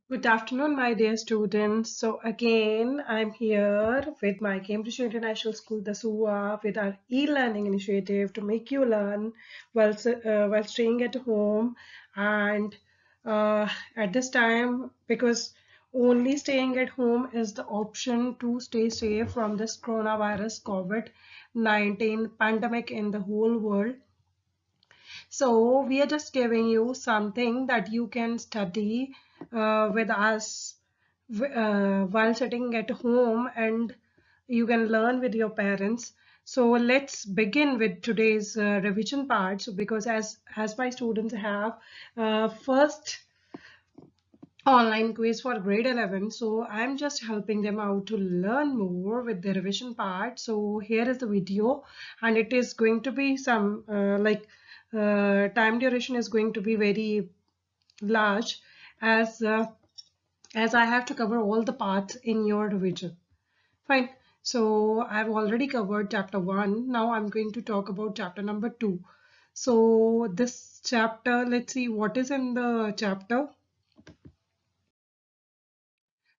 Good afternoon, my dear students. So again, I'm here with my Cambridge International School, the SUA, with our e-learning initiative to make you learn while staying at home. And at this time, because only staying at home is the option to stay safe from this coronavirus COVID-19 pandemic in the whole world. So we are just giving you something that you can study with us while sitting at home, and you can learn with your parents. So let's begin with today's revision part. So because as my students have first online quiz for grade 11, so I'm just helping them out to learn more with the revision part. So here is the video, and it is going to be some time duration is going to be very large, as uh, as I have to cover all the parts in your revision. Fine. So I've already covered chapter 1. Now I'm going to talk about chapter number 2. So this chapter, let's see what is in the chapter.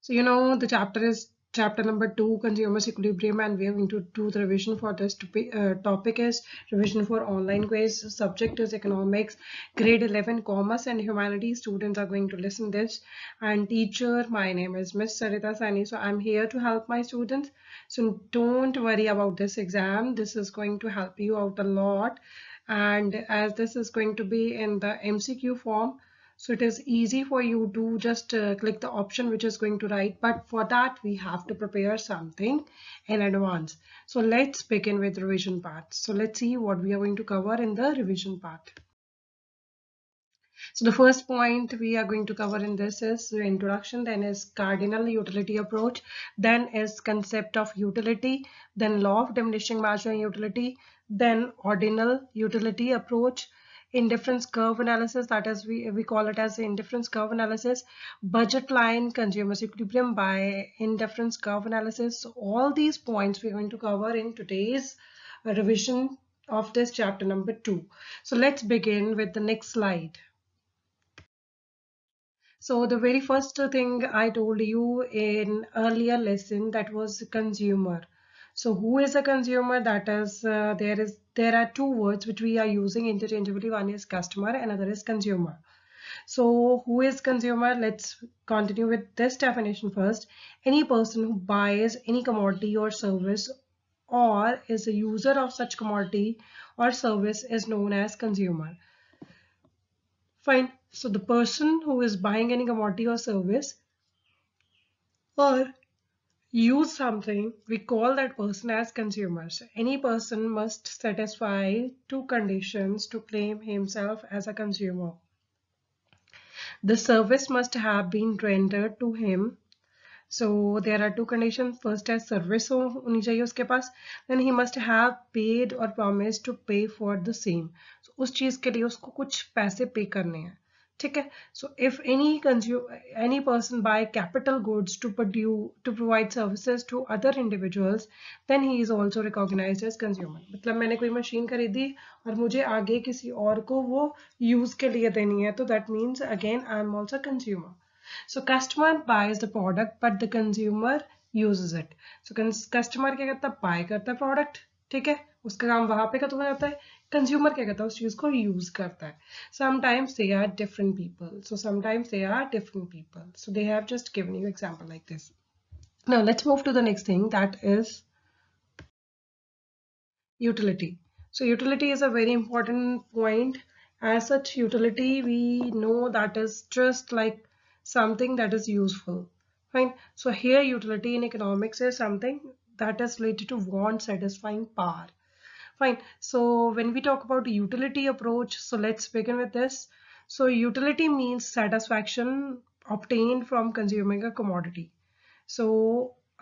So, the chapter is chapter number 2, Consumers Equilibrium, and we are going to do the revision for this topic is revision for online quiz. Subject is economics, grade 11, commerce and humanities. Students are going to listen this. And teacher, my name is Miss Sarita Sani. So, I'm here to help my students. So, don't worry about this exam. This is going to help you out a lot. And as this is going to be in the MCQ form, so it is easy for you to just click the option which is going to write, but for that we have to prepare something in advance. So let's begin with revision part. So let's see what we are going to cover in the revision part. So the first point we are going to cover in this is the introduction, then is cardinal utility approach, then is concept of utility, then law of diminishing marginal utility, then ordinal utility approach, indifference curve analysis, that is we call it as indifference curve analysis, budget line, consumers equilibrium by indifference curve analysis. So all these points we're going to cover in today's revision of this chapter number 2. So let's begin with the next slide. So the very first thing I told you in earlier lesson, that was consumer. So who is a consumer? That is there are two words which we are using interchangeably. One is customer, another is consumer. So who is consumer? Let's continue with this definition first. Any person who buys any commodity or service or is a user of such commodity or service is known as consumer. Fine. So the person who is buying any commodity or service or use something, we call that person as consumers. Any person must satisfy two conditions to claim himself as a consumer. The service must have been rendered to him. So there are two conditions. First is service होनी चाहिए उसके पास. Then he must have paid or promised to pay for the same. So उस चीज के लिए उसको कुछ पैसे पे करने हैं. ठीक है. So if any person buy capital goods to provide services to other individuals, then he is also recognized as consumer. मतलब मैंने कोई मशीन खरीदी और मुझे आगे किसी और को वो यूज के लिए देनी है, तो that means again I am also consumer. So customer buys the product but the consumer uses it. So customer क्या करता है? Buy करता है product, ठीक है, उसका काम वहां पे खत्म हो जाता है. कंज्यूमर क्या करता है? उस चीज को यूज करता है. Sometimes they are different people. So sometimes they are different people. So they have just given you example like this. Now let's move to the next thing, that is utility. So utility is a very important point. As such, utility we know that is just like something that is useful. Fine. So here utility in economics is something that is related to want satisfying power. Fine. So when we talk about utility approach, so let's begin with this. So utility means satisfaction obtained from consuming a commodity. So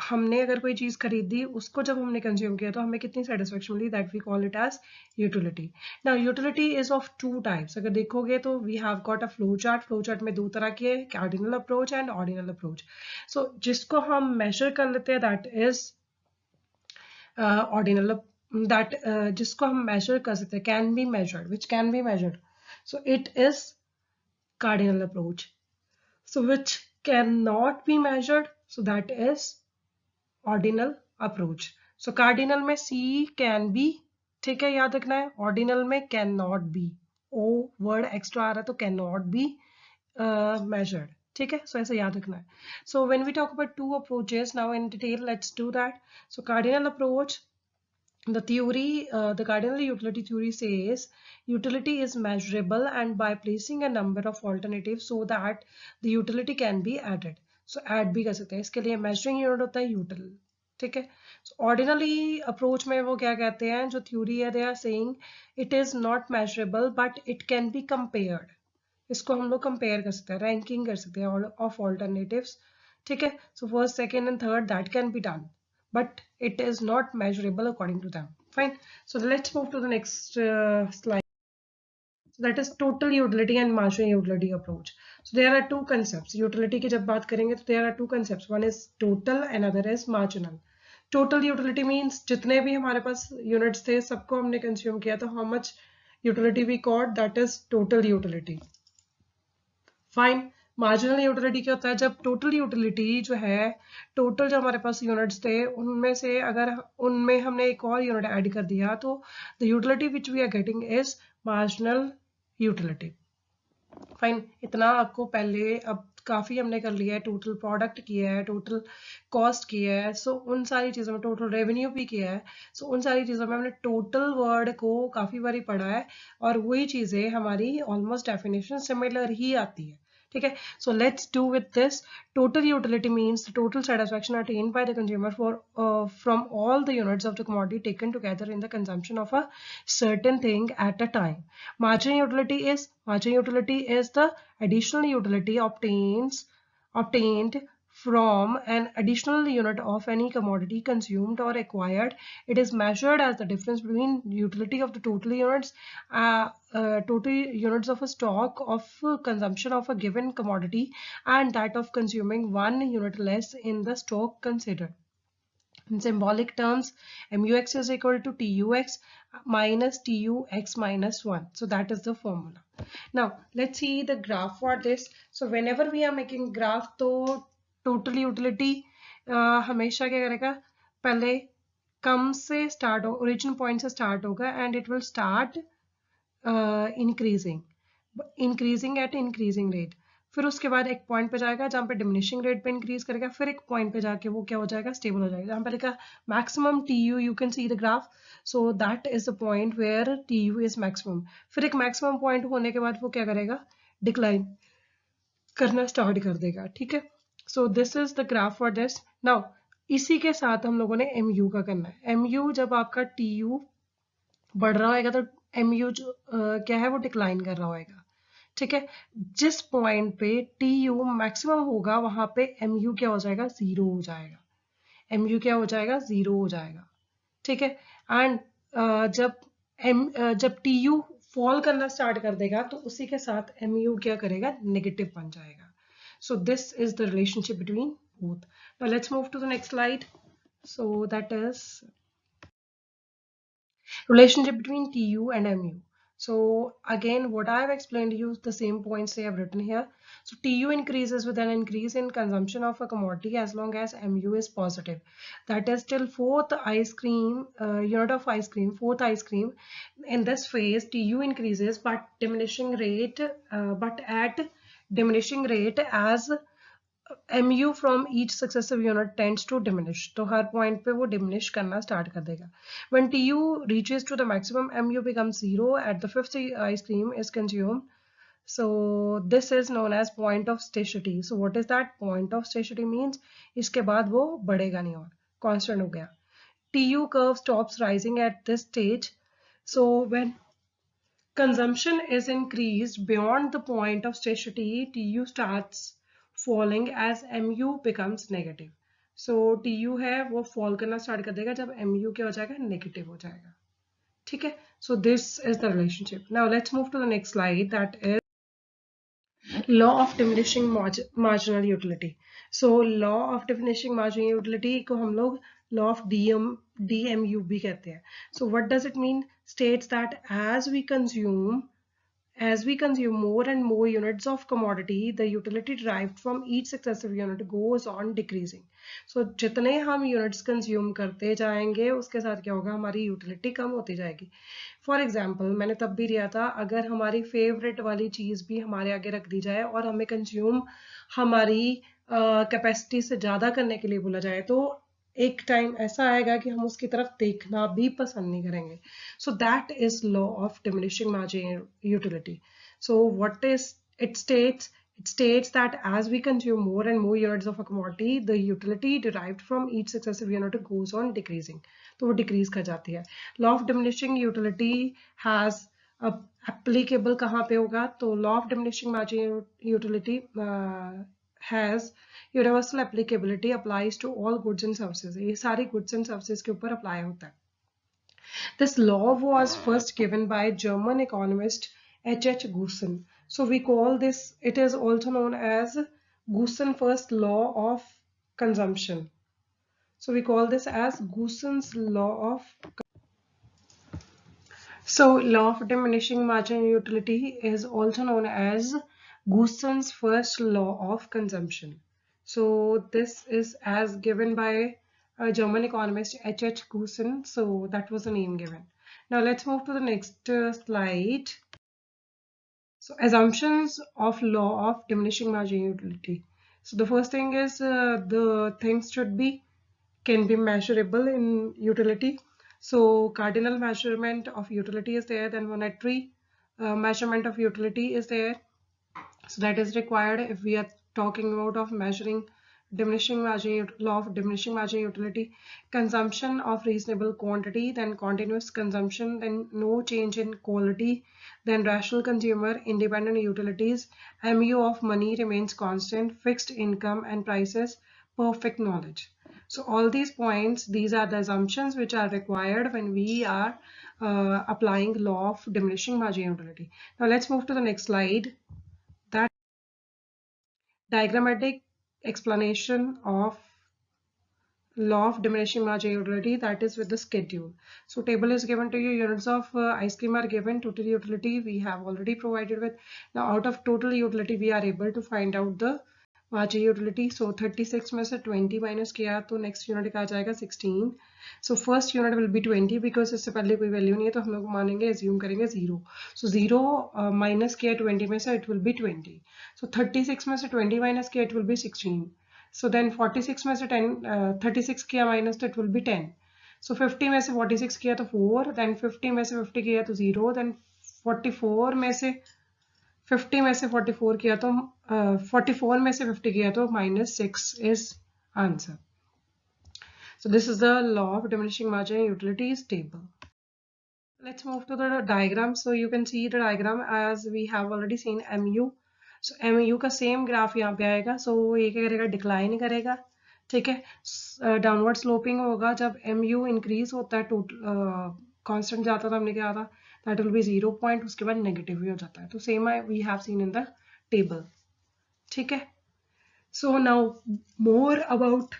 हमने अगर कोई चीज खरीदी, उसको जब हमने consume किया तो हमें कितनी सेटिस्फेक्शन मिली, that we call it as utility. Now utility is of two types. अगर देखोगे तो we have got a flow chart. Flow chart में दो तरह के, cardinal approach and ordinal approach. So जिसको हम मेजर कर लेते हैं दैट इज ऑर्डिनल, दैट जिसको हम मेजर कर सकते हैं, can be measured, which can be measured. So it is cardinal approach. So which cannot be measured, so that is ordinal approach. So cardinal में C can be, ठीक है, याद रखना है. ordinal में cannot be, o word extra आ रहा है तो cannot be measured. ठीक है, so ऐसे याद रखना है. So when we talk about two approaches now in detail, let's do that. So cardinal approach, the theory, the cardinal utility theory says utility is measurable and by placing a number of alternatives so that the utility can be added. So add भी कर सकते हैं, इसके लिए measuring unit होता है util. ठीक है, so ordinally approach में वो क्या कहते हैं, जो theory है, they are saying it is not measurable but it can be compared. इसको हम लोग कंपेयर कर सकते हैं, रैंकिंग कर सकते हैं ऑफ ऑल्टरनेटिव्स. ठीक है, so first second and third that can be done, but it is not measurable according to them. Fine. So let's move to the next slide. So that is total utility and marginal utility approach. So there are two concepts. Utility की जब बात करेंगे तो there are two concepts. One is total and other is marginal. Total utility means जितने भी हमारे पास units थे सबको हमने consume किया, तो how much utility we got, that is total utility. Fine. Marginal utility क्या होता है, जब टोटल यूटिलिटी जो है, टोटल जो हमारे पास यूनिट्स थे उनमें से अगर उनमें हमने एक और यूनिट ऐड कर दिया तो the utility which we are getting is marginal utility. Fine. इतना आपको पहले, अब काफ़ी हमने कर लिया है, टोटल प्रोडक्ट किया है, टोटल कॉस्ट किया है, सो उन सारी चीज़ों में टोटल रेवेन्यू भी किया है, सो उन सारी चीज़ों में हमने टोटल वर्ड को काफ़ी बारी पढ़ा है और वही चीज़ें हमारी ऑलमोस्ट डेफिनेशन सिमिलर ही आती है. ठीक है, so let's do with this. Total utility means the total satisfaction attained by the consumer for from all the units of the commodity taken together in the consumption of a certain thing at a time. Marginal utility is the additional utility obtained from an additional unit of any commodity consumed or acquired. It is measured as the difference between utility of the total units of a stock of consumption of a given commodity and that of consuming 1 unit less in the stock considered. In symbolic terms, MUX is equal to TUX minus TUX minus 1. So that is the formula. Now let's see the graph for this. So whenever we are making graph, तो total utility हमेशा क्या करेगा, पहले कम से start हो, original point से start होगा and it will start increasing at increasing rate. फिर उसके बाद एक पॉइंट पे जाएगा जहाँ पे डिमिनिशिंग रेट पे इंक्रीज करेगा, फिर एक पॉइंट पे जाके वो क्या हो जाएगा, स्टेबल हो जाएगा. जहाँ पे लिखा maximum TU, you can see the graph, so that is the point where TU is maximum. फिर एक मैक्सिमम पॉइंट होने के बाद वो क्या करेगा, डिक्लाइन करना स्टार्ट कर देगा. ठीक है, so this is the graph for this. Now इसी के साथ हम लोगों ने MU का करना है. MU जब आपका TU बढ़ रहा होगा तो MU जो क्या है वो डिक्लाइन कर रहा होगा. ठीक है, जिस पॉइंट पे TU मैक्सिमम होगा वहां पे MU क्या हो जाएगा, जीरो हो जाएगा. MU क्या हो जाएगा, जीरो हो जाएगा. ठीक है, एंड जब TU फॉल करना स्टार्ट कर देगा तो उसी के साथ MU क्या करेगा, नेगेटिव बन जाएगा. So this is the relationship between both. Now let's move to the next slide. So that is relationship between TU and MU. So again, what I have explained to you, the same points they have written here. So TU increases with an increase in consumption of a commodity as long as MU is positive. That is till fourth ice cream, unit of ice cream, fourth ice cream. In this phase, TU increases but at diminishing rate as MU from each successive unit tends to diminish. तो हर point पे वो diminish करना start कर देगा. When TU reaches to the maximum, MU becomes zero at the fifth ice cream is consumed. So this is known as point of satiety. So what is that? Point of satiety means इसके बाद वो बढ़ेगा नहीं और constant हो गया. TU curve stops rising at this stage. So when consumption is increased beyond the point of satiety, TU starts falling as MU becomes negative. So TU है वो fall करना start कर देगा जब MU क्या हो जाएगा, negative हो जाएगा. ठीक है, so this is the relationship. Now let's move to the next slide, that is law of diminishing marginal utility. So law of diminishing marginal utility को हम लोग law of DMU भी कहते हैं. So what does it mean? States that as we consume As we consume more and more units of commodity, the utility derived from each successive unit goes on decreasing. So जितने हम units consume करते जाएंगे उसके साथ क्या होगा, हमारी utility कम होती जाएगी. For example, मैंने तब भी दिया था, अगर हमारी favorite वाली चीज़ भी हमारे आगे रख दी जाए और हमें consume हमारी कैपेसिटी से ज़्यादा करने के लिए बोला जाए, तो एक टाइम ऐसा आएगा कि हम उसकी तरफ देखना भी पसंद नहीं करेंगे. So that is law of diminishing marginal utility. So what is it states? It states that as we consume more and more units of a commodity, the utility derived from each successive unit goes on decreasing. तो वो decrease कर जाती है. Law of diminishing utility has applicable कहाँ पे होगा? तो law of diminishing marginal utility has universal applicability, applies to all goods and services. ये सारी goods and services के ऊपर apply होता है. This law was first given by German economist H.H. Goosen. So we call this, it is also known as Goosen first law of consumption. So we call this as Goosen's law of. So law of diminishing marginal utility is also known as Goosen's first law of consumption. So this is as given by a German economist H.H. Goosen. So that was the name given. Now let's move to the next slide. So assumptions of law of diminishing marginal utility. So the first thing is the things should be can be measurable in utility. So cardinal measurement of utility is there, then monetary measurement of utility is there. So that is required if we are talking about of measuring diminishing margin, law of diminishing margin utility. Consumption of reasonable quantity, then continuous consumption, then no change in quality, then rational consumer, independent utilities, MU of money remains constant, fixed income and prices, perfect knowledge. So all these points, these are the assumptions which are required when we are applying law of diminishing margin utility. Now let's move to the next slide. That diagrammatic explanation of law of diminishing margin utility, that is with the schedule. So table is given to you, units of ice cream are given, total utility we have already provided with. Now out of total utility we are able to find out the margin utility. So 36 में से 20 minus किया तो next unit का आ जाएगा 16. So first unit will be 20 because इससे पहले कोई value नहीं है तो हम लोग मानेंगे assume करेंगे 0. So 0 minus किया 20 में से it will be 20. So 36 में से 20 minus किया it will be 16. So then 46 में से 36 किया minus तो it will be 10. So 50 में से 46 किया तो 4, then 50 में से 50 किया तो 0, then 44 में से 50 में से 44 किया तो 44 में से 50 किया तो -6 is answer. So this is the law of diminishing marginal utilities table. Let's move to the diagram. So you can see the diagram as we have already seen MU. So MU का same graph यहाँ पे आएगा. So ये क्या करेगा, decline करेगा. ठीक है, डाउनवर्ड स्लोपिंग होगा. जब MU इंक्रीज होता है, टोटल कांस्टेंट जाता था, हमने क्या था, दैट विल बी 0 पॉइंट, उसके बाद नेगेटिव भी हो जाता है. तो same we have seen in the table. ठीक है. So now more about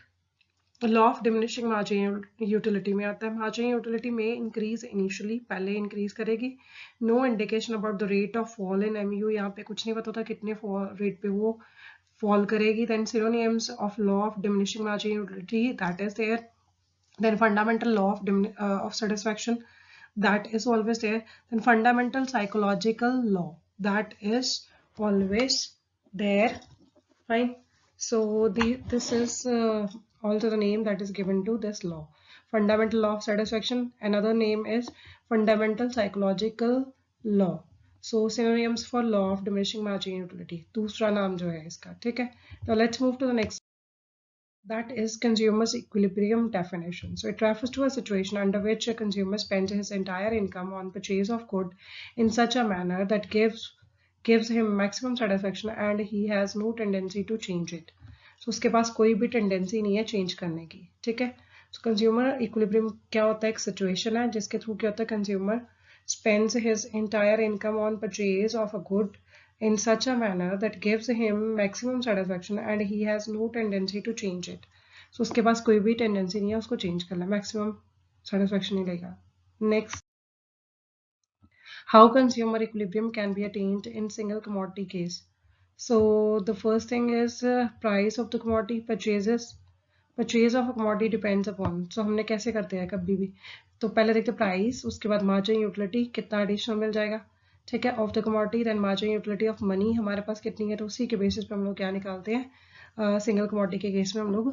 law of diminishing margin utility में आता है. मार्जिन यूटिलिटी में इंक्रीज इनिशियली पहले इंक्रीज करेगी. No indication about the rate of fall in MU. यहाँ पे कुछ नहीं पता था कितने रेट पे वो फॉल करेगी. Then synonyms of law of diminishing marginal utility, that is there. Then fundamental law of satisfaction, that is always there. Then fundamental psychological law, that is always there. Fine. So this is also the name that is given to this law, fundamental law of satisfaction. Another name is fundamental psychological law. So synonyms for law of diminishing marginal utility, दूसरा नाम जो है इसका. ठीक है. Now let's move to the next. That is consumer's equilibrium definition. So it refers to a situation under which a consumer spends his entire income on purchase of good in such a manner that gives him maximum satisfaction and he has no tendency to change it. So उसके पास कोई भी tendency नहीं है change करने की. ठीक है. So consumer equilibrium क्या होता है, एक situation है जिसके थ्रू क्या होता है, consumer spends his entire income on purchase of a good in such a manner that gives him maximum satisfaction and he has no tendency to change it. So उसके पास कोई भी tendency नहीं है उसको change करना, maximum satisfaction ही लेगा. Next, How consumer equilibrium can be attained in single commodity case. So the first thing is price of the commodity purchases. Purchase of a commodity depends upon. So हमने कैसे करते हैं कभी भी, तो पहले देखते हैं प्राइस, उसके बाद मार्जिन यूटिलिटी कितना एडिशनल मिल जाएगा, ठीक है, of the commodity, then margin utility of money हमारे पास कितनी है, तो उसी के बेसिस पे हम लोग क्या निकालते हैं, सिंगल कमोडिटी के केस में हम लोग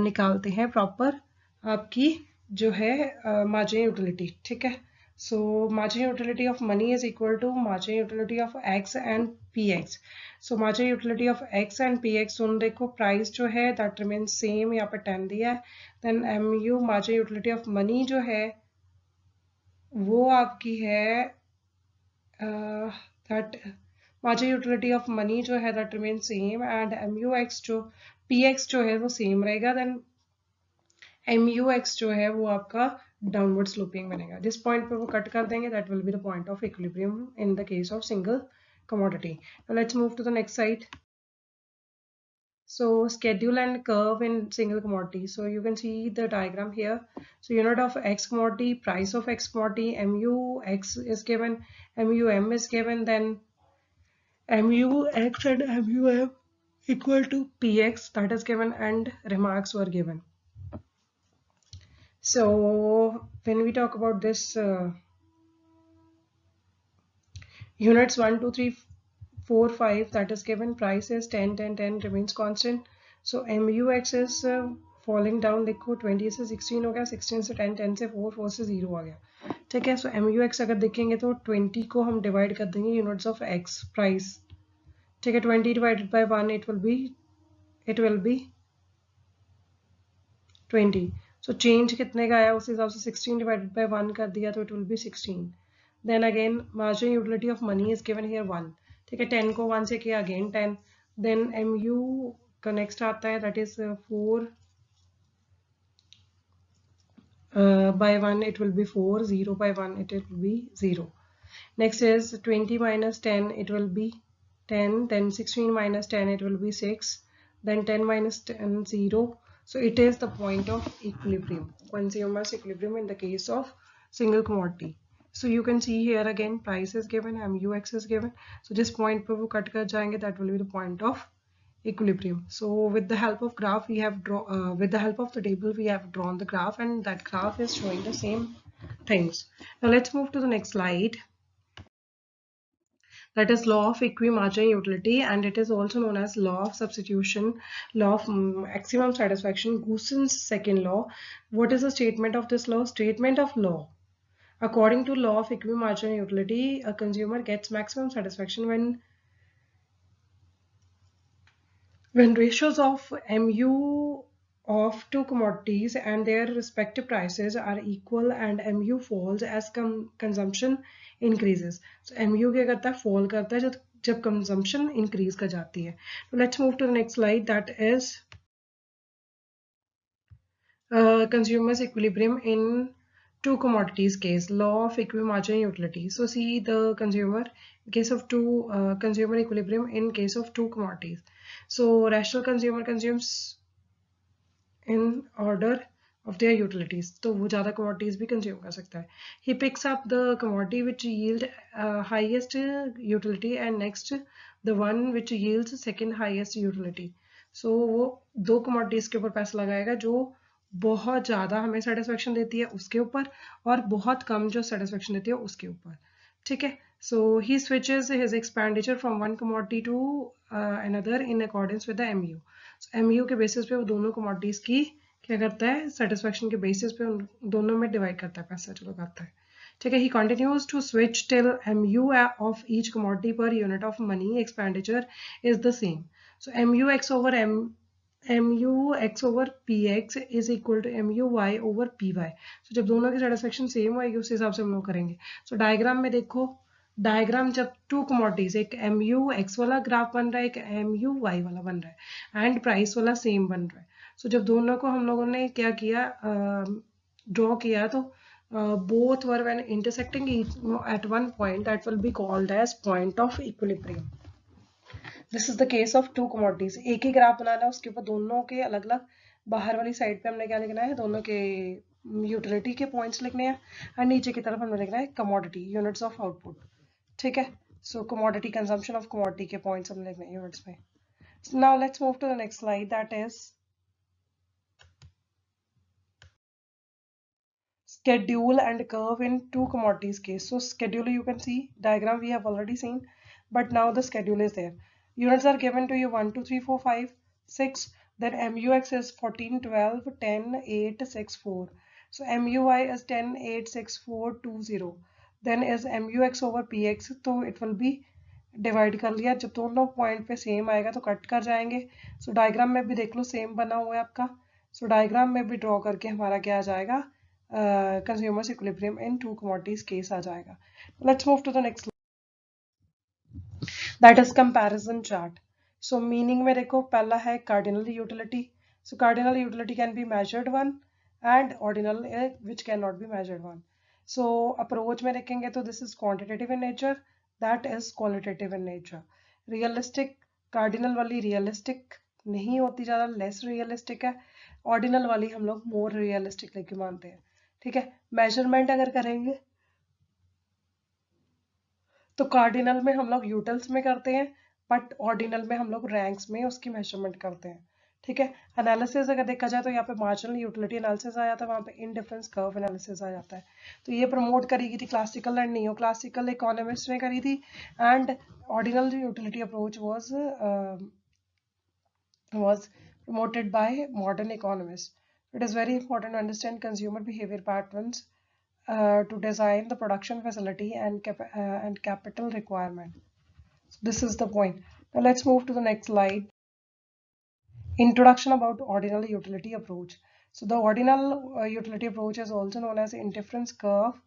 निकालते हैं प्रॉपर आपकी जो है मार्जिन यूटिलिटी, ठीक है। So margin utility of money is equal to margin utility of x and px. So margin utility of x and px दोनों देखो, प्राइस जो है that remains same, यहाँ पर 10 दिया है, then mu margin utility of money जो है वो आपकी है that margin utility of money जो है that remains same, and mux जो px जो है वो same रहेगा, then mux जो है वो आपका डाउनवर्ड स्लोपिंग बनेगा। जिस पॉइंट पे वो कट कर देंगे that will be the point of equilibrium in the case of single commodity. Now let's move to the next slide. So schedule and curve in single commodity. So you can see the diagram here. So unit of x commodity, price of x commodity, mu x is given, mu m is given, then mu x and mu m equal to px that is given, and remarks were given. So when we talk about this units 1 2 3 4 5 that is given, price is 10 10 10 remains constant. So mux is falling down, देखो 20 से 16 हो गया, 16 से 10 10 से 4 4 से 0 आ गया, ठीक है। सो mux अगर देखेंगे तो 20 को हम डिवाइड कर देंगे यूनिट्स ऑफ x प्राइस, ठीक है, 20 divided by 1 it will B 20. So change कितने का आया उस हिसाब से 16 डिवाइडेड बाय 1 कर दिया तो it will be 16. Then again margin utility of money is given here 1, ठीक है, 10 को 1 से किया अगेन 10, देन mu का नेक्स्ट आता है that is 4 by 1 it will be 4, 0 by 1 it will be 0. Next is 20 minus 10 it will be 10, then 16 minus 10 it will be 6, then 10 minus 10 0. So it is the point of equilibrium, consumer's equilibrium in the case of single commodity. So you can see here again price is given, mux is given, so this point पे वो cut कर जाएंगे, that will be the point of equilibrium. So with the help of graph we have with the help of the table we have drawn the graph, and that graph is showing the same things. Now let's move to the next slide. That is law of equimargin utility, and it is also known as law of substitution, law of maximum satisfaction, Goossens second law. What is the statement of this law? Statement of law: according to law of equimargin utility, a consumer gets maximum satisfaction when ratios of mu of two commodities and their respective prices are equal and mu falls as consumption increases. So mu क्या करता है, fall करता है जब consumption increase कर जाती है. So let's move to the next slide, that is consumers equilibrium in two commodities case, law of equimargin utility. So see the consumer in case of two consumer equilibrium in case of two commodities. So rational consumer consumes in order of their utilities, तो वो ज़्यादा commodities भी consume कर सकता है. He picks up the commodity which yield highest utility and next the one which yields second highest utility. So वो दो commodities के ऊपर पैसा लगाएगा जो बहुत ज़्यादा हमें satisfaction देती है उसके ऊपर, और बहुत कम जो satisfaction देती है उसके ऊपर, ठीक है. So he switches his expenditure from one commodity to another in accordance with the MU. So MU के basis पे वो दोनों commodities की क्या करता है, satisfaction के basis पे उन दोनों में divide करता है पैसा, चलो करता है, ठीक है. He continues to switch till MU of each commodity per unit of money expenditure is the same. So MUX over MUX over PX is equal to MUY over PY. So जब दोनों की satisfaction same होएगी उस हिसाब से हम लोग करेंगे. So diagram में देखो, डायग्राम जब टू कमोडिटीज, एक MUX वाला ग्राफ बन रहा है, एक MUY वाला बन रहा है, एंड प्राइस वाला सेम बन रहा है. सो जब दोनों को हम लोगों ने क्या किया, ड्रॉ किया, तो both were when intersecting at one point, that will be called as point of equilibrium. This is the case of two commodities. एक ही ग्राफ बनाना है, उसके ऊपर दोनों के अलग अलग बाहर वाली साइड पे हमने क्या लिखना है, दोनों के यूटिलिटी के पॉइंट्स लिखने हैं एंड नीचे की तरफ हमें लिखना है कमोडिटी यूनिट्स ऑफ आउटपुट, ठीक है। So commodity consumption of commodity के पॉइंट्स हम लिखने हैं यूनिट्स में। Now let's move to the next slide, that is schedule and curve in two commodities case. So schedule, you can see diagram we have already seen, but now the schedule is there. Units are given to you 1 2 3 4 5 6, then MUX is 14 12 10 8 6 4. So MUI is 10 8 6 4 2 0, then is MUX over PX, तो it will be divide कर लिया। जब दोनों point पे same आएगा तो cut कर जाएंगे। सो डायग्राम में भी देख लो सेम बना हुआ है आपका। सो डायग्राम में भी ड्रॉ करके हमारा क्या आ जाएगा, consumer's equilibrium in two commodities case आ जाएगा। Let's move to the next, that is comparison chart. So meaning में देखो, पहला है cardinal utility. So cardinal utility can be measured one and ordinal which can not be measured one. So approach में देखेंगे तो this is quantitative in nature, that is qualitative in nature. Realistic, cardinal वाली realistic नहीं होती, ज़्यादा less realistic है। Ordinal वाली हम लोग मोर रियलिस्टिक लेके मानते हैं, ठीक है। मेजरमेंट अगर करेंगे तो कार्डिनल में हम लोग यूटिल्स में करते हैं, बट ऑर्डिनल में हम लोग रैंक्स में उसकी मेजरमेंट करते हैं, ठीक है। एनालिसिस अगर देखा जाए तो यहाँ पे मार्जिनल यूटिलिटी एनालिसिस आ जाता है, वहाँ पे इनडिफरेंस कर्व एनालिसिस आ जाता है। तो ये प्रमोट करी गई थी classical and neo classical economist ने करी थी, and ordinal utility approach was promoted by modern economists. It is very important to understand consumer behavior patterns to design the production facility and capital requirement. So this is the point. Now let's move to the next slide. Introduction about ordinal utility approach. So the ordinal utility approach is also known as indifference curve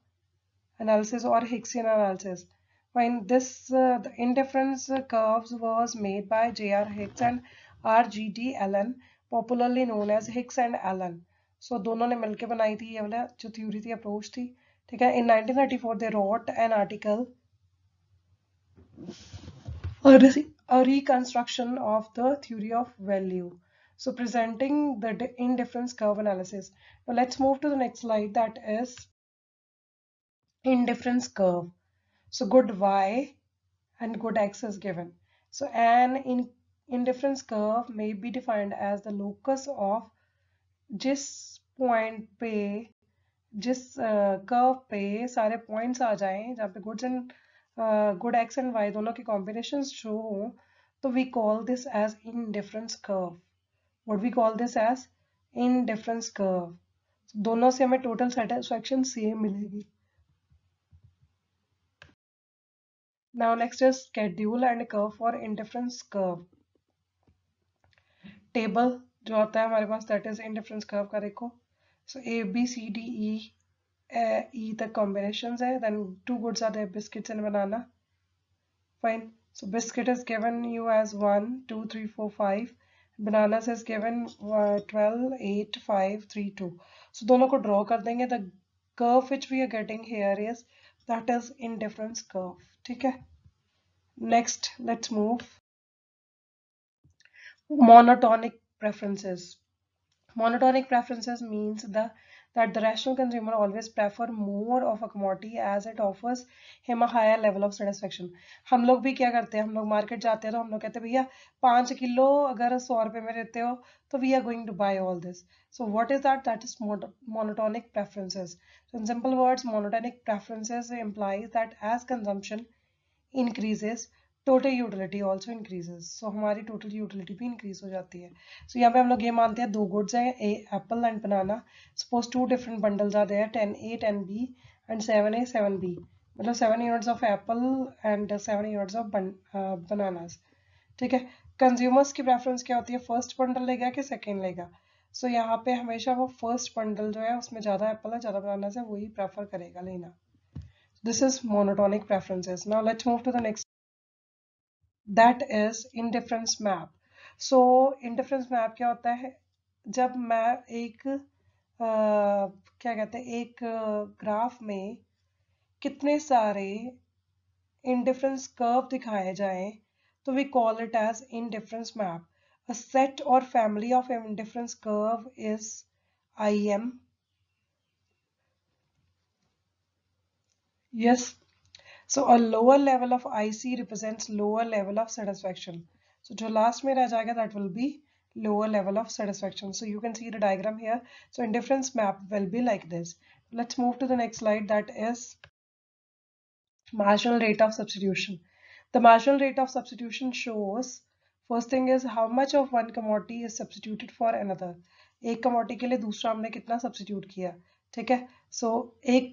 analysis or Hicksian analysis. When this the indifference curves was made by J.R. Hicks and R.G.D. Allen, popularly known as Hicks and Allen. So दोनों ने मिलके बनाई थी ये वाला जो theory थी, approach थी, ठीक है। In 1934 they wrote an article, a reconstruction of the theory of value, so presenting the indifference curve analysis. Now let's move to the next slide, that is indifference curve. So good y and good x is given. So an indifference curve may be defined as the locus of जिस point पे, जिस curve पे सारे points आ जाएं जहाँ पे good x and Y दोनों के कॉम्बिनेशन शो हो, तो we call this as indifference curve. What we call this as indifference curve. दोनों से हमें टोटल सेटिस्फैक्शन सेम मिलेगी। Now next is schedule and curve for indifference curve. Table जो आता है हमारे पास, that is indifference curve का देखो। So A B C D E तक combinations है, then two goods are there, biscuits and banana. Fine. So biscuit is given you as 1 2 3 4 5. Bananas is given 12 8 5 3 2. So दोनों को draw कर देंगे। The curve which we are getting here is, that is indifference curve, ठीक है। Next, let's move. Monotonic preferences. Monotonic preferences means that the rational consumer always prefer more of a commodity as it offers him a higher level of satisfaction. हम लोग भी क्या करते हैं, हम लोग मार्केट जाते हैं तो हम लोग कहते हैं भैया 5 किलो अगर 100 रुपए में देते हो तो we are going to buy all this. So what is that? That is monotonic preferences. So in simple words, monotonic preferences implies that as consumption increases, total utility also increases. So हमारी total utility भी increase हो जाती है। सो यहाँ पे हम लोग ये मानते हैं दो गुड्स हैं, apple and banana. Suppose two different bundles are there, 10A 10B and 7A 7B, मतलब 7 units of apple and 7 units of bananas, ठीक है। कंज्यूमर्स की प्रेफरेंस क्या होती है, फर्स्ट बंडल लेगा कि सेकेंड लेगा। सो यहाँ पे हमेशा वो फर्स्ट बंडल जो है उसमें ज़्यादा एप्पल है ज़्यादा बनानास है वही प्रेफर करेगा लेना। This is monotonic preferences. Now let's move to the next, that is indifference map. So indifference map क्या होता है, जब मैं एक क्या कहते हैं, एक ग्राफ में कितने सारे इंडिफरेंस कर्व दिखाए जाएं तो we call it as indifference map. A set और family of indifference curve is IM, Yes. So a lower level of IC represents lower level of satisfaction. So जो last में रह जाएगा that will be lower level of satisfaction. So you can see the diagram here. So indifference map will be like this. Let's move to the next slide, that is marginal rate of substitution. The marginal rate of substitution shows, first thing is how much of one commodity is substituted for another. एक commodity के लिए दूसरा हमने कितना substitute किया, ठीक है. So एक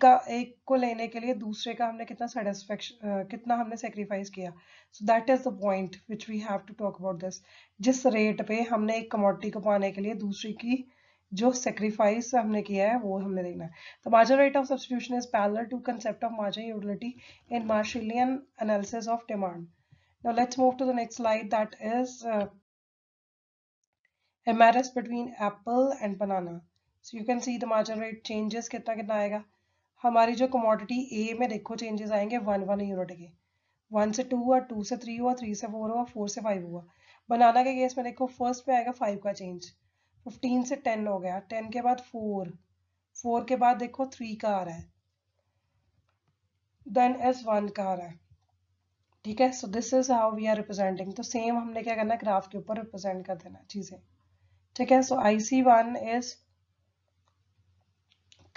को लेने के लिए दूसरे का हमने कितना satisfaction कितना हमने sacrifice किया. So that is the point which we have to talk about this. जिस rate पे हमने एक commodity को पाने के लिए दूसरी की जो sacrifice हमने किया है वो हमने देखना है. The marginal rate of substitution is parallel to concept of marginal utility in Marshallian analysis of demand. Now let's move to the next slide, that is MRS between apple and banana. So you can see the marginal rate changes कितना कितना आएगा. हमारी जो commodity A में देखो changes आएंगे 1 unit के, 1 से 2 हुआ, 2 से 3 हुआ, 3 से 4 हुआ, 4 से 5 हुआ. बनाना के केस में देखो फर्स्ट पे आएगा 5 का चेंज, 15 से 10 हो गया, 10 के बाद 4, 4 के बाद देखो 3 का आ रहा है, देन S1 का आ रहा है. ठीक है. So this is how we are representing. तो सेम हमने क्या करना है, ग्राफ के ऊपर रिप्रेजेंट कर देना चीजें. ठीक है. सो IC1 is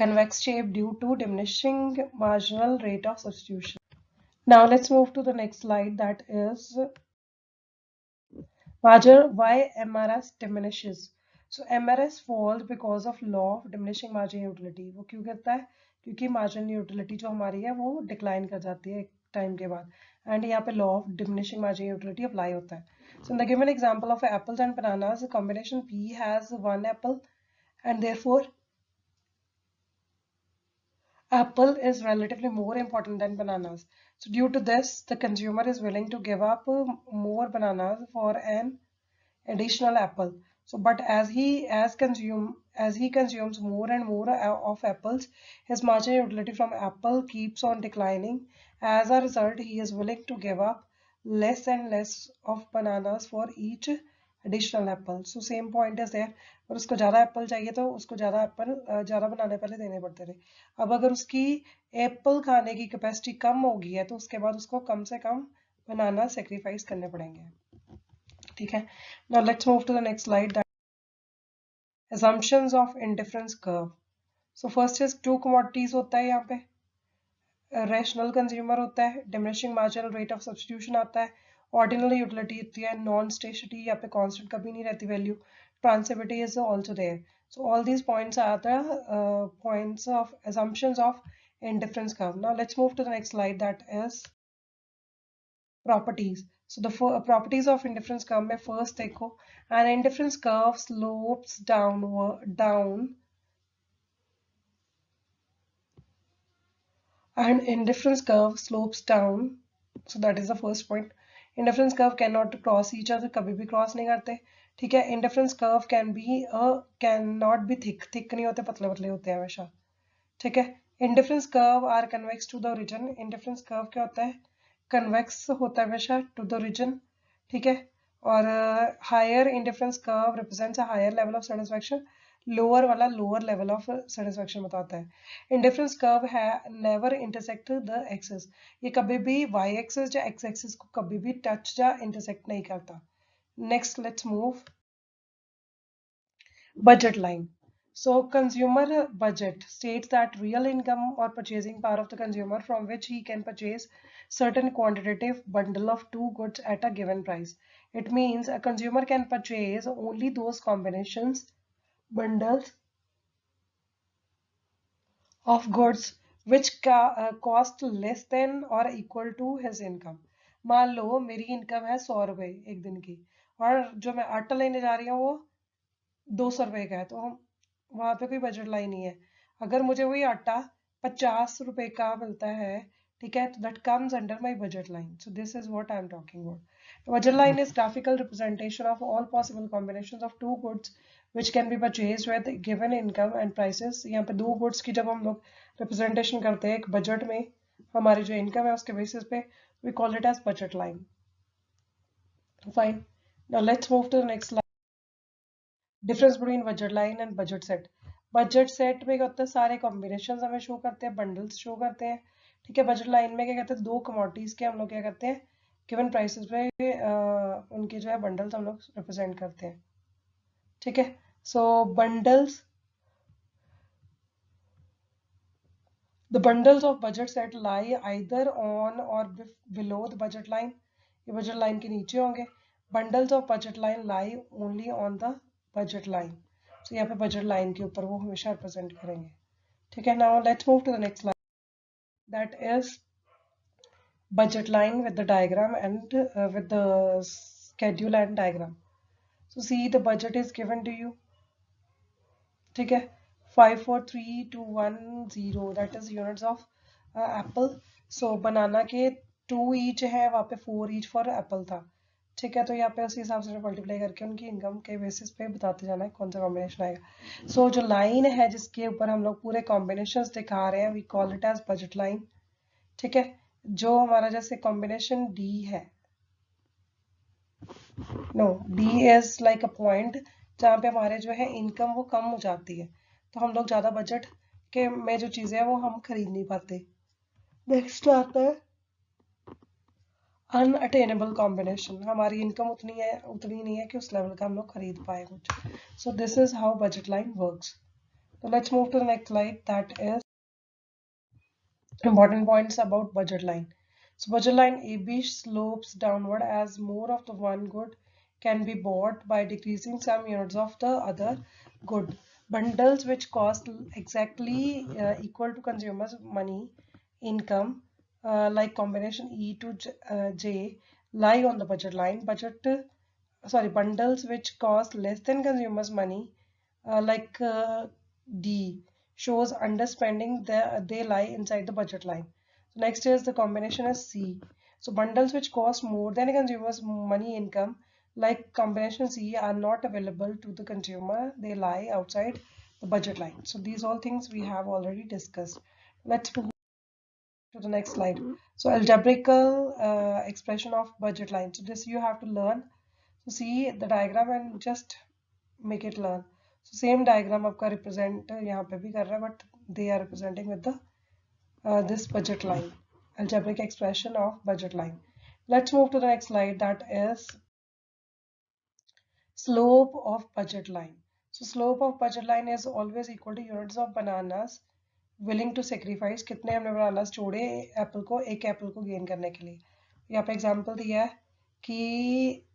convex shape due to diminishing marginal rate of substitution. Now let's move to the next slide, that is why MRS diminishes. So MRS falls because of law of diminishing marginal utility. वो क्यों करता है, क्योंकि marginal utility जो हमारी है वो decline कर जाती है एक टाइम के बाद, एंड यहाँ पे law of diminishing marginal utility apply होता है. So in the given example of apples and bananas, the combination P has one apple and therefore apple is relatively more important than bananas. So due to this, the consumer is willing to give up more bananas for an additional apple. So but as he consumes more and more of apples, his marginal utility from apple keeps on declining. As a result, he is willing to give up less and less of bananas for each additional apple. So same point is there. और उसको ज़्यादा Apple चाहिए तो उसको ज़्यादा Apple ज़्यादा बनाने पहले देने पड़ते थे. अब अगर उसकी एप्पल खाने की कैपेसिटी कम होगी है तो उसके बाद उसको कम से कम बनाना सेक्रीफाइस करने पड़ेंगे. ठीक है. Now let's move to the next slide, that assumptions of indifference curve. So first is two commodities होता है यहाँ पे, रैशनल कंज्यूमर होता है, diminishing marginal rate of substitution आता है, ऑर्डिनल यूटिलिटी होती है, नॉन स्टेशनरी यहाँ पे कांस्टेंट कभी नहीं रहती value, transitivity is also there. So all these points are the points of assumptions of indifference curve. Now let's move to the next slide, that is properties. So the properties of indifference curve में first देखो, an indifference curve slopes down and indifference curve slopes down. So that is the first point. Indifference curve cannot cross each other, कभी भी cross नहीं करते. ठीक है. Indifference curve cannot be thick नहीं होते, पतले पतले होते हैं हमेशा. ठीक है. Indifference curve are convex to the origin. Indifference curve क्या होता है, convex होता है हमेशा to the origin. ठीक है. और higher indifference curve represents a higher level of satisfaction. Lower वाला लोअर लेवल ऑफ सेटिस्फेक्शन बताता है. इंडिफरेंस कर्व है नेवर इंटरसेक्ट द एक्सेस. ये कभी भी वाई एक्सेस या एक्स एक्सेस को कभी भी टच या इंटरसेक्ट नहीं करता. Next let's move budget line. So consumer budget states that real income or purchasing power of the consumer from which he can purchase certain quantitative bundle of two goods at a given price. It means a consumer can purchase only those combinations, bundles of goods which cost less than or equal to his income. मान लो मेरी income है 100 रुपए एक दिन की, और जो मैं आटा लेने जा रही हूँ वो 200 रुपए का है, तो हम वहां पे कोई बजट लाइन नहीं है. अगर मुझे वही आटा 50 रुपए का मिलता है, ठीक है, तो that comes under my budget line. So this is what I am talking about. Budget line is graphical representation of all possible combinations of two goods which can be purchased with given income and prices. यहाँ पे दो goods की जब हम लोग representation करते हैं एक बजट में, हमारी जो इनकम है उसके बेसिस पे, we call it as budget line. Fine. Now let's move to the next slide. Difference between budget line and budget set. Budget set में क्या होता है, सारे कॉम्बिनेशन हमें शो करते हैं, बंडल्स शो करते हैं. ठीक है, बजट लाइन में क्या कहते हैं, दो कमोडिटीज के हम लोग क्या करते हैं, गिवन प्राइसेस पे उनके जो है बंडल्स हम लोग रिप्रेजेंट करते हैं। ठीक है, सो bundles, the bundles of budgets that lie either on or below the budget line, ये budget line के नीचे होंगे। bundles of budget line lie only on the budget line, so यहाँ पे budget line के ऊपर वो हमेशा represent करेंगे। ठीक है, now let's move to the next slide, that is budget line with the diagram and with the schedule and diagram. So see, the budget is given to you, ठीक है, 543,210, that is units of apple. So banana के 2 each है, वहाँ पे 4 each for apple था। ठीक है, तो यहाँ पे उसी हिसाब से मल्टीप्लाई करके उनकी इनकम के बेसिस पे बताते जाना है कौन सा कॉम्बिनेशन आएगा। सो जो लाइन है जिसके ऊपर हम लोग पूरे कॉम्बिनेशंस दिखा रहे हैं, we call it as budget line. ठीक है, जो हमारा जैसे कॉम्बिनेशन डी है, no, D is like a point जहाँ पे हमारे जो है इनकम वो कम हो जाती है, तो हम लोग ज्यादा बजट के में जो चीजें हैं वो हम खरीद नहीं पाते। नेक्स्ट आता है अनअटेनेबल कॉम्बिनेशन, हमारी इनकम उतनी नहीं है कि उस लेवल का हम लोग खरीद पाए कुछ। So this is how budget line works. तो let's move to the next slide, that is important points about budget line. So budget line AB slopes downward as more of the one good can be bought by decreasing some units of the other good. Bundles which cost exactly equal to consumers money income, like combination E to J, lie on the budget line. Bundles which cost less than consumers money, like D, shows underspending, they lie inside the budget line. So next is the combination is C. So bundles which cost more than a consumer's money income, like combination C, are not available to the consumer, they lie outside the budget line. So these all things we have already discussed. Let's move to the next slide. So algebraical expression of budget line, so this you have to learn. So see the diagram and just make it learn. So same diagram आपका represent यहाँ पे भी कर रहा है, but they are representing with the this budget line, algebraic expression of budget line. Let's move to the next slide, that is slope of budget line. So slope of budget line is always equal to units of bananas willing to sacrifice, कितने हमने bananas छोड़े Apple को, एक Apple को gain करने के लिए। यहाँ पे एग्जांपल दिया है कि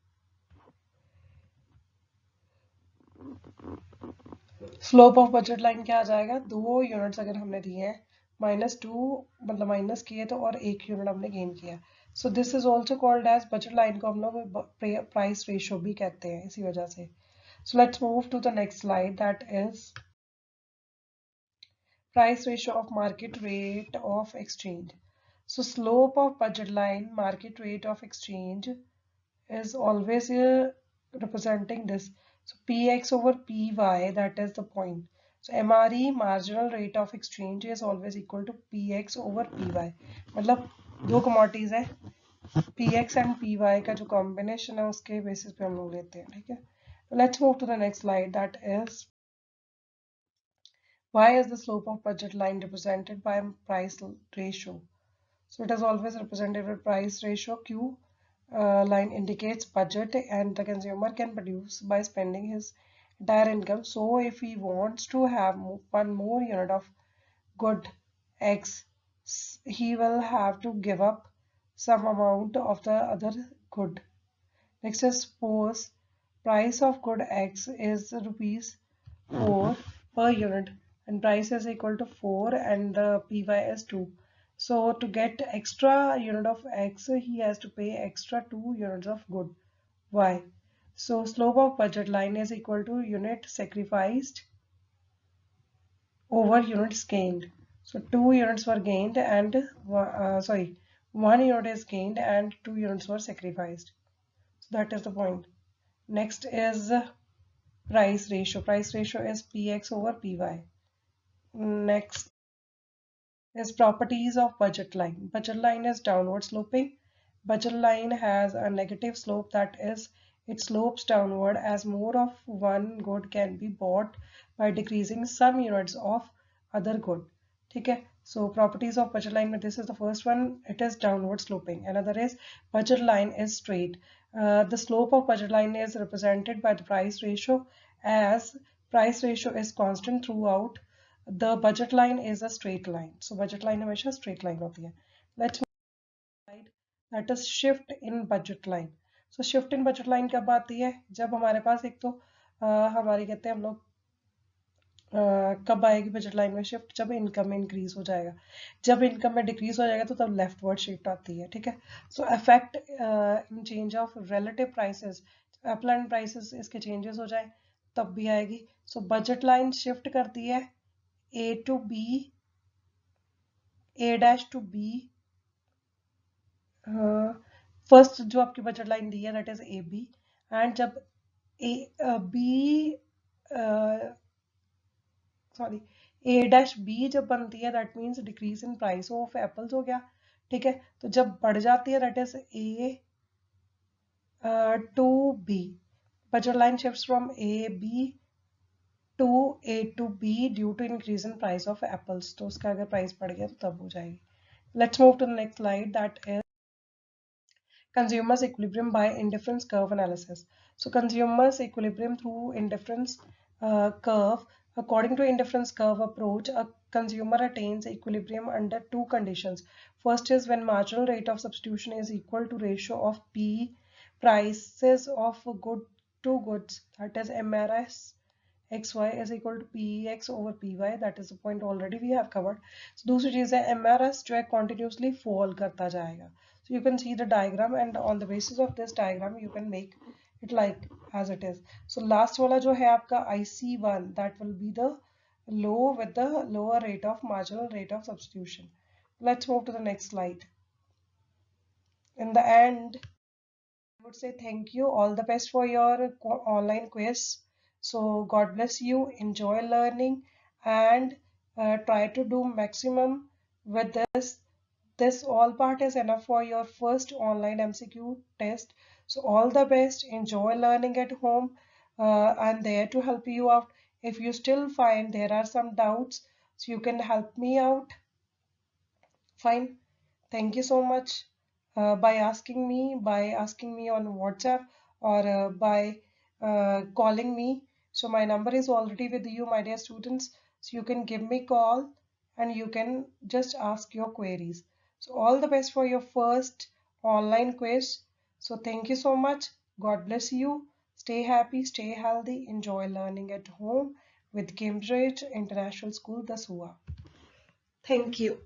स्लोप ऑफ बजट लाइन क्या आ जाएगा, 2 यूनिट्स अगर हमने दिए हैं, -2 मतलब माइनस किए तो, और 1 यूनिट हमने गेन किया। So this is also called as budget line को हम लोग प्राइस रेशियो भी कहते हैं इसी वजह से। So let's move to the next slide, that is price ratio of market rate of exchange. So slope of budget line, market rate of exchange, is always representing this. So px over py, that is the point. So MRE, marginal rate of exchange, is always equal to px over py. मतलब दो commodities है, px and py का जो combination है उसके basis पे हम लोग लेते हैं। ठीक है, let's move to the next slide, that is why is the slope of budget line represented by price ratio? So it is always represented with price ratio. Q line indicates budget and the consumer can produce by spending his entire income. So if he wants to have one more unit of good X, he will have to give up some amount of the other good. Next is suppose price of good X is rupees 4 per unit and price is equal to 4 and the PY is 2. So to get extra unit of X, he has to pay extra 2 units of good Y. So slope of budget line is equal to unit sacrificed over units gained. So 2 units were gained and 1 unit is gained and 2 units were sacrificed. So that is the point. Next is price ratio. Price ratio is px over py. Next is properties of budget line. Budget line is downward sloping. Budget line has a negative slope, that is it slopes downward as more of one good can be bought by decreasing some units of other good. ठीक है, So properties of budget line, this is the first one, it is downward sloping. Another is budget line is straight. The slope of budget line is represented by the price ratio, as price ratio is constant throughout. The budget line is a straight line. So budget line हमेशा straight line होती है. Let's slide, that is shift in budget line. So shift in budget line कब आती है? जब हमारे पास एक तो हमारी कहते हैं हम लोग कब आएगी बजट लाइन में शिफ्ट? जब इनकम में इंक्रीज हो जाएगा. जब इनकम में डिक्रीज हो जाएगा तो तब लेफ्टवर्ड शिफ्ट आती है. ठीक है. So affect in change of relative prices, upline prices इसके चेंजेस हो जाए तब भी आएगी. सो बजट लाइन शिफ्ट करती है A to B, A dash to B. First जो आपकी बजट लाइन दी है that is A B, and जब A B sorry A dash B जब बनती है that means decrease in price of apples हो गया. ठीक है. तो जब बढ़ जाती है that is A to B. Budget line shifts from A B to A to B due to increase in price of apples. तो उसका अगर प्राइस बढ़ गया तो तब हो जाएगी. Let's move to the next slide, that is consumers equilibrium by indifference curve analysis. So consumers equilibrium through indifference curve. According to indifference curve approach, a consumer attains equilibrium under two conditions. First is when marginal rate of substitution is equal to ratio of P prices of good to goods, that is MRS xy is equal to px over py. That is the point already we have covered. So दूसरी चीज है MRS जो है continuously fall करता जाएगा. So you can see the diagram, and on the basis of this diagram you can make it like as it is. So last वाला जो है आपका IC1, that will be the low with the lower rate of marginal rate of substitution. Let's move to the next slide. In the end, I would say thank you, all the best for your online quiz. So God bless you, enjoy learning, and try to do maximum with this. This all part is enough for your first online MCQ test. So all the best, enjoy learning at home. I'm there to help you out. If you still find there are some doubts, so you can help me out. Fine. Thank you so much by asking me, on WhatsApp, or by calling me. So my number is already with you, my dear students. So you can give me call and you can just ask your queries. So all the best for your first online quiz. So thank you so much. God bless you. Stay happy, stay healthy, enjoy learning at home with Cambridge International School, Dasua. Thank you.